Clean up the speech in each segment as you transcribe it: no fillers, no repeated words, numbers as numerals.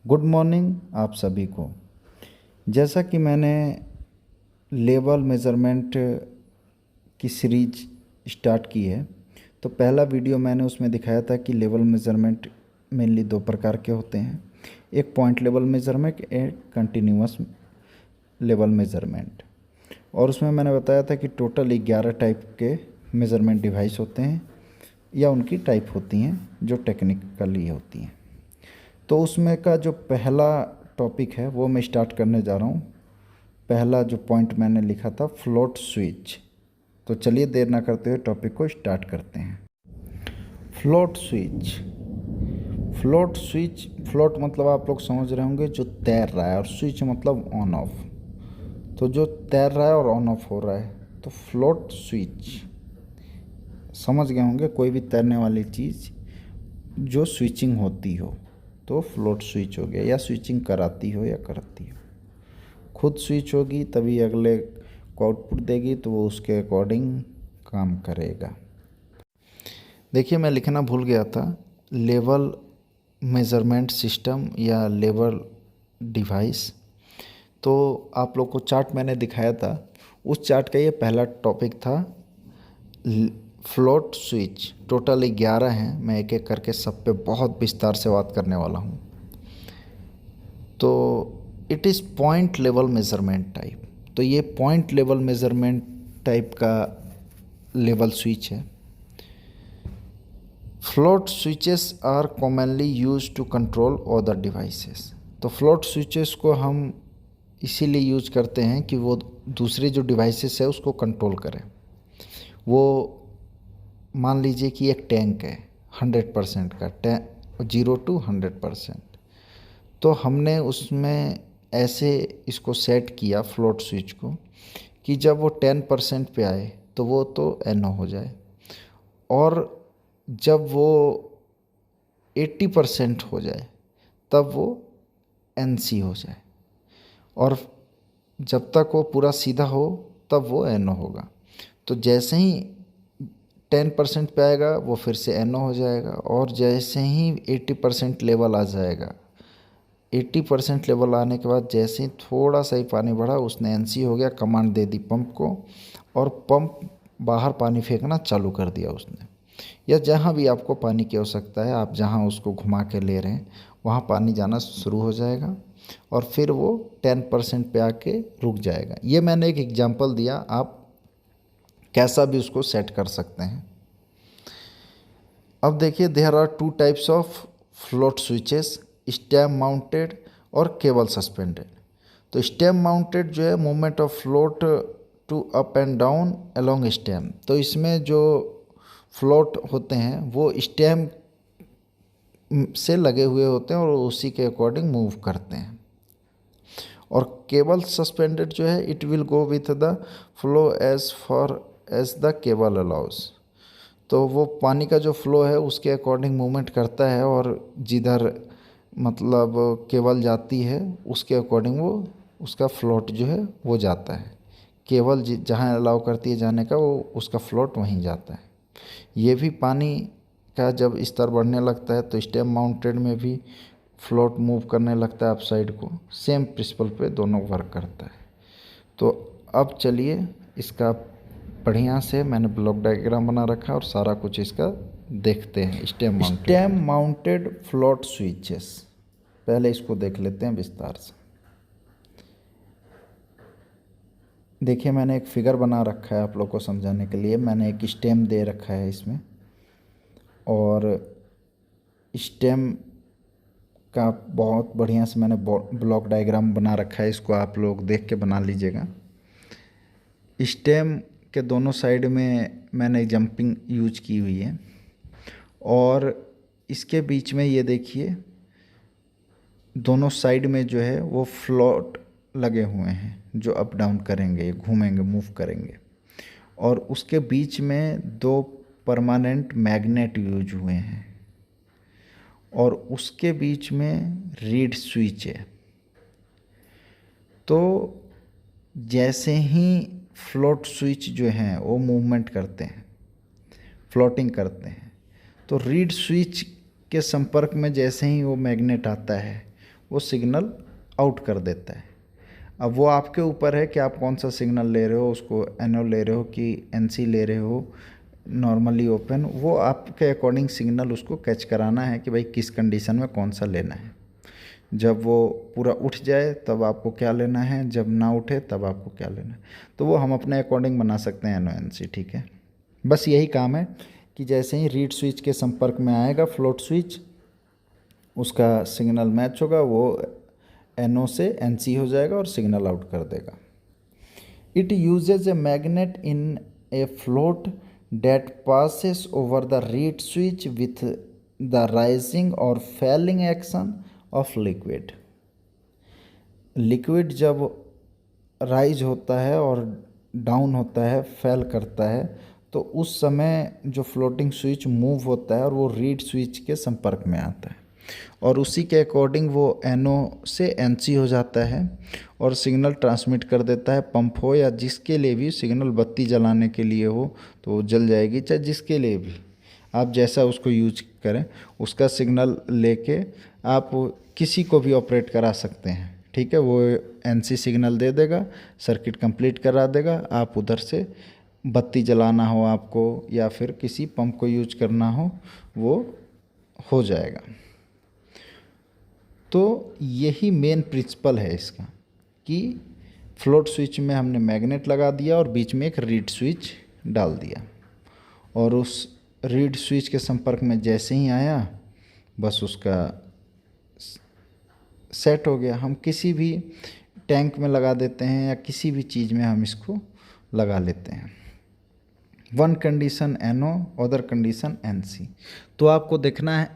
Good morning आप सभी को। जैसा कि मैंने लेवल मेज़रमेंट की सीरीज स्टार्ट की है, तो पहला वीडियो मैंने उसमें दिखाया था कि लेवल मेज़रमेंट मेनली दो प्रकार के होते हैं, एक पॉइंट लेवल मेज़रमेंट, एक कंटिन्यूअस लेवल मेज़रमेंट। और उसमें मैंने बताया था कि टोटल 11 टाइप के मेज़रमेंट डिवाइस होते हैं या उनकी टाइप होती हैं जो टेक्निकली होती हैं। तो उसमें का जो पहला टॉपिक है वो मैं स्टार्ट करने जा रहा हूँ। पहला जो पॉइंट मैंने लिखा था फ्लोट स्विच। तो चलिए देर ना करते हुए टॉपिक को स्टार्ट करते हैं। Float switch. Float switch, float मतलब आप लोग समझ रहे होंगे जो तैर रहा है, और स्विच मतलब ऑन ऑफ। तो जो तैर रहा है और ऑन ऑफ हो रहा है तो फ्लोट स्विच। समझ गए होंगे, कोई भी तैरने वाली चीज़ जो स्विचिंग होती हो तो फ्लोट स्विच हो गया, या स्विचिंग कराती हो या करती हो। खुद स्विच होगी तभी अगले को आउटपुट देगी, तो वो उसके अकॉर्डिंग काम करेगा। देखिए मैं लिखना भूल गया था, लेवल मेज़रमेंट सिस्टम या लेवल डिवाइस। तो आप लोग को चार्ट मैंने दिखाया था, उस चार्ट का ये पहला टॉपिक था फ्लोट स्विच। टोटल 11 हैं, मैं एक एक करके सब पे बहुत विस्तार से बात करने वाला हूँ। तो it is point level measurement type. तो ये पॉइंट लेवल मेज़रमेंट टाइप का लेवल स्विच है। Float switches are commonly use to control other devices. तो फ्लोट स्विचेस को हम इसीलिए यूज करते हैं कि वो दूसरे जो डिवाइसेस है उसको कंट्रोल करें। वो मान लीजिए कि एक टैंक है 100% का, 0 to 100%। तो हमने उसमें ऐसे इसको सेट किया फ्लोट स्विच को कि जब वो 10% पे आए तो वो तो NO हो जाए, और जब वो 80% हो जाए तब वो NC हो जाए, और जब तक वो पूरा सीधा हो तब वो NO होगा। तो जैसे ही 10% पे आएगा वो फिर से NO हो जाएगा, और जैसे ही 80% लेवल आ जाएगा, 80% लेवल आने के बाद जैसे ही थोड़ा सा ही पानी बढ़ा उसने NC हो गया, कमांड दे दी पंप को, और पंप बाहर पानी फेंकना चालू कर दिया उसने। या जहाँ भी आपको पानी की आवश्यकता है, आप जहाँ उसको घुमा के ले रहे हैं वहाँ पानी जाना शुरू हो जाएगा, और फिर वो 10% पे आके रुक जाएगा। ये मैंने एक एग्जांपल दिया, आप कैसा भी उसको सेट कर सकते हैं। अब देखिए, there are 2 types of float switches, stem mounted और केबल सस्पेंडेड। तो स्टेम माउंटेड जो है movement of float to up and down along stem. तो इसमें जो फ्लोट होते हैं वो स्टेम से लगे हुए होते हैं और उसी के अकॉर्डिंग मूव करते हैं। और केबल सस्पेंडेड जो है it will go with the flow as far as the cable allows. तो वो पानी का जो फ्लो है उसके अकॉर्डिंग मूवमेंट करता है, और जिधर मतलब केबल जाती है उसके अकॉर्डिंग वो उसका फ्लोट जो है वो जाता है। केबल जहाँ अलाउ करती है जाने का वो उसका फ्लोट वहीं जाता है। ये भी पानी का जब स्तर बढ़ने लगता है तो स्टेम माउंटेड में भी फ्लोट मूव करने लगता है अप साइड को। सेम प्रिंसिपल पे दोनों वर्क करता है। तो अब चलिए इसका बढ़िया से मैंने ब्लॉक डायग्राम बना रखा है और सारा कुछ इसका देखते हैं। स्टेम माउंटेड फ्लोट स्विचेस, पहले इसको देख लेते हैं विस्तार से। देखिए मैंने एक फिगर बना रखा है आप लोग को समझाने के लिए। मैंने एक स्टेम दे रखा है इसमें, और स्टेम का बहुत बढ़िया से मैंने ब्लॉक डायग्राम बना रखा है, इसको आप लोग देख के बना लीजिएगा। स्टेम के दोनों साइड में मैंने जंपिंग यूज की हुई है, और इसके बीच में ये देखिए दोनों साइड में जो है वो फ्लोट लगे हुए हैं जो अप डाउन करेंगे, घूमेंगे, मूव करेंगे। और उसके बीच में 2 परमानेंट मैग्नेट यूज हुए हैं, और उसके बीच में रीड स्विच है। तो जैसे ही फ्लोट स्विच जो हैं वो मूवमेंट करते हैं, फ्लोटिंग करते हैं, तो रीड स्विच के संपर्क में जैसे ही वो मैग्नेट आता है वो सिग्नल आउट कर देता है। अब वो आपके ऊपर है कि आप कौन सा सिग्नल ले रहे हो, उसको NO ले रहे हो कि NC ले रहे हो, नॉर्मली ओपन, वो आपके अकॉर्डिंग सिग्नल उसको कैच कराना है कि भाई किस कंडीशन में कौन सा लेना है। जब वो पूरा उठ जाए तब आपको क्या लेना है, जब ना उठे तब आपको क्या लेना है। तो वो हम अपने अकॉर्डिंग बना सकते हैं NO NC, ठीक है। बस यही काम है कि जैसे ही रीड स्विच के संपर्क में आएगा फ्लोट स्विच, उसका सिग्नल मैच होगा, वो NO से NC हो जाएगा और सिग्नल आउट कर देगा। It uses a magnet in A float that passes over the reed switch with the rising or falling action of liquid। Liquid जब राइज होता है और डाउन होता है, फेल करता है, तो उस समय जो फ्लोटिंग स्विच मूव होता है और वो रीड स्विच के संपर्क में आता है और उसी के अकॉर्डिंग वो NO से NC हो जाता है और सिग्नल ट्रांसमिट कर देता है। पंप हो या जिसके लिए भी सिग्नल, बत्ती जलाने के लिए हो तो वो जल जाएगी, चाहे जिसके लिए भी, आप जैसा उसको यूज करें, उसका सिग्नल लेके आप किसी को भी ऑपरेट करा सकते हैं, ठीक है। वो NC सिग्नल दे देगा, सर्किट कंप्लीट करा देगा, आप उधर से बत्ती जलाना हो आपको या फिर किसी पंप को यूज करना हो, वो हो जाएगा। तो यही मेन प्रिंसिपल है इसका कि फ्लोट स्विच में हमने मैग्नेट लगा दिया और बीच में एक रीड स्विच डाल दिया और उस रीड स्विच के संपर्क में जैसे ही आया बस उसका सेट हो गया। हम किसी भी टैंक में लगा देते हैं या किसी भी चीज़ में हम इसको लगा लेते हैं। One condition NO, other condition NC। तो आपको देखना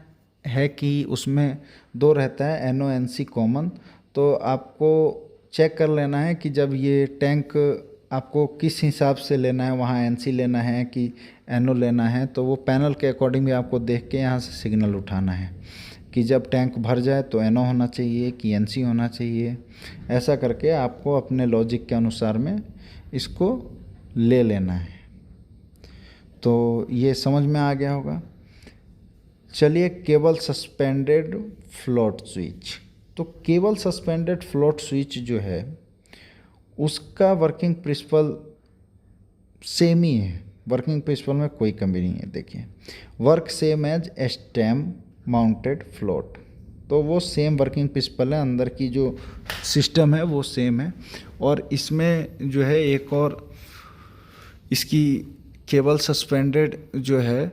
है कि उसमें दो रहता है, NO NC कॉमन। तो आपको चेक कर लेना है कि जब ये टैंक आपको किस हिसाब से लेना है, वहाँ NC लेना है कि NO लेना है, तो वो पैनल के अकॉर्डिंग भी आपको देख के यहाँ से सिग्नल उठाना है कि जब टैंक भर जाए तो NO होना चाहिए कि NC होना चाहिए। ऐसा करके आपको अपने लॉजिक के अनुसार में इसको ले लेना है। तो ये समझ में आ गया होगा। चलिए, केबल सस्पेंडेड फ्लोट स्विच। तो केबल सस्पेंडेड फ्लोट स्विच जो है उसका वर्किंग प्रिंसिपल सेम ही है, वर्किंग प्रिंसिपल में कोई कमी नहीं है। देखिए, work same as stem mounted float. तो वो सेम वर्किंग प्रिंसिपल है, अंदर की जो सिस्टम है वो सेम है। और इसमें जो है एक और इसकी केबल सस्पेंडेड जो है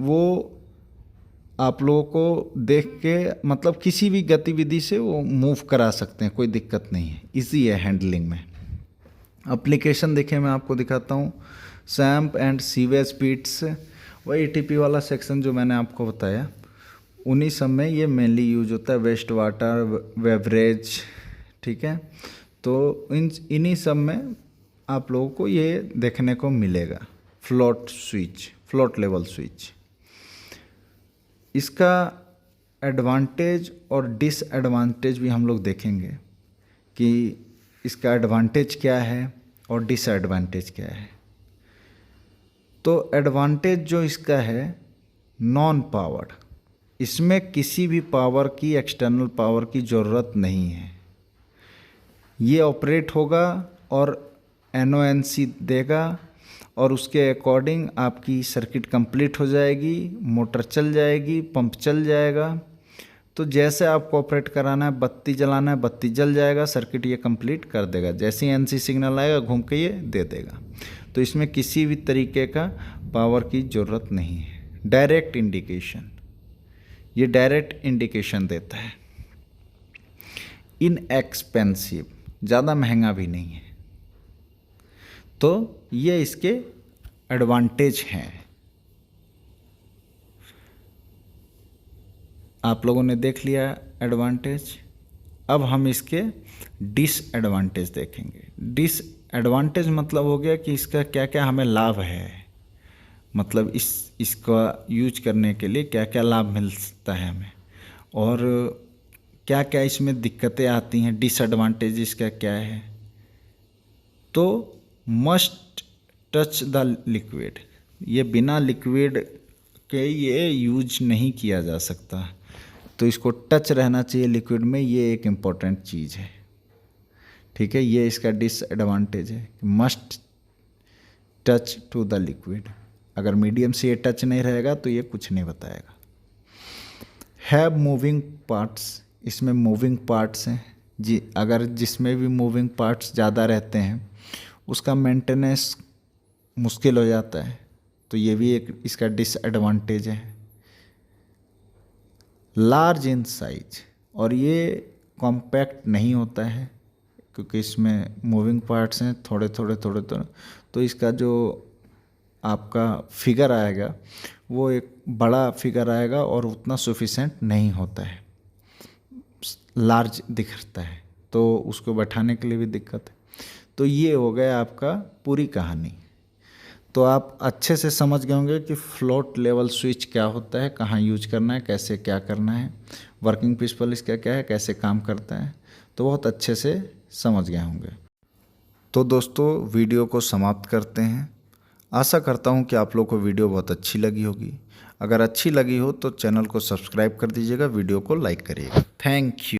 वो आप लोगों को देख के मतलब किसी भी गतिविधि से वो मूव करा सकते हैं, कोई दिक्कत नहीं है, इजी है हैंडलिंग में। एप्लीकेशन देखिए, मैं आपको दिखाता हूँ। सैम्प एंड सीवेज पिट्स, वही ATP वाला सेक्शन जो मैंने आपको बताया, उन्हीं सब में ये मेनली यूज होता है। वेस्ट वाटर, बेवरेज, ठीक है। तो इन्हीं सब में आप लोगों को ये देखने को मिलेगा float switch, float level switch. इसका एडवांटेज और डिसएडवांटेज भी हम लोग देखेंगे कि इसका एडवांटेज क्या है और डिसएडवांटेज क्या है। तो एडवांटेज जो इसका है, नॉन पावर्ड, इसमें किसी भी पावर की, एक्सटर्नल पावर की ज़रूरत नहीं है। ये ऑपरेट होगा और NO NC देगा और उसके अकॉर्डिंग आपकी सर्किट कंप्लीट हो जाएगी, मोटर चल जाएगी, पंप चल जाएगा। तो जैसे आपको ऑपरेट कराना है, बत्ती जलाना है, बत्ती जल जाएगा, सर्किट ये कंप्लीट कर देगा। जैसे ही NC सिग्नल आएगा घूम के ये दे देगा। तो इसमें किसी भी तरीके का पावर की ज़रूरत नहीं है। डायरेक्ट इंडिकेशन, ये डायरेक्ट इंडिकेशन देता है। इनएक्सपेंसिव, ज़्यादा महंगा भी नहीं है। तो ये इसके एडवांटेज हैं। आप लोगों ने देख लिया एडवांटेज। अब हम इसके डिसएडवांटेज देखेंगे। डिसएडवांटेज मतलब हो गया कि इसका क्या क्या हमें लाभ है, मतलब इसका यूज करने के लिए क्या क्या लाभ मिलता है हमें, और क्या क्या इसमें दिक्कतें आती हैं। डिसएडवांटेज इसका क्या है? तो मस्ट टच द लिक्विड, ये बिना लिक्विड के ये यूज नहीं किया जा सकता। तो इसको टच रहना चाहिए लिक्विड में, ये एक इम्पॉर्टेंट चीज़ है। ठीक है, ये इसका डिसएडवांटेज है, must touch to the liquid. अगर मीडियम से ये टच नहीं रहेगा तो ये कुछ नहीं बताएगा। हैव मूविंग पार्ट्स, इसमें मूविंग पार्ट्स हैं जी। अगर जिसमें भी मूविंग पार्ट्स ज़्यादा रहते हैं उसका मेंटेनेंस मुश्किल हो जाता है, तो ये भी एक इसका डिसएडवांटेज है। लार्ज इन साइज, और ये कॉम्पैक्ट नहीं होता है क्योंकि इसमें मूविंग पार्ट्स हैं थोड़े थोड़े थोड़े थोड़े, तो इसका जो आपका फिगर आएगा वो एक बड़ा फिगर आएगा और उतना सफिशेंट नहीं होता है, लार्ज दिखता है, तो उसको बैठाने के लिए भी दिक्कत है। तो ये हो गया आपका पूरी कहानी। तो आप अच्छे से समझ गए होंगे कि फ्लोट लेवल स्विच क्या होता है, कहाँ यूज करना है, कैसे क्या करना है, वर्किंग प्रिंसिपल इसका क्या है, कैसे काम करता है, तो बहुत अच्छे से समझ गए होंगे। तो दोस्तों वीडियो को समाप्त करते हैं। आशा करता हूँ कि आप लोग को वीडियो बहुत अच्छी लगी होगी। अगर अच्छी लगी हो तो चैनल को सब्सक्राइब कर दीजिएगा, वीडियो को लाइक करिएगा। Thank you.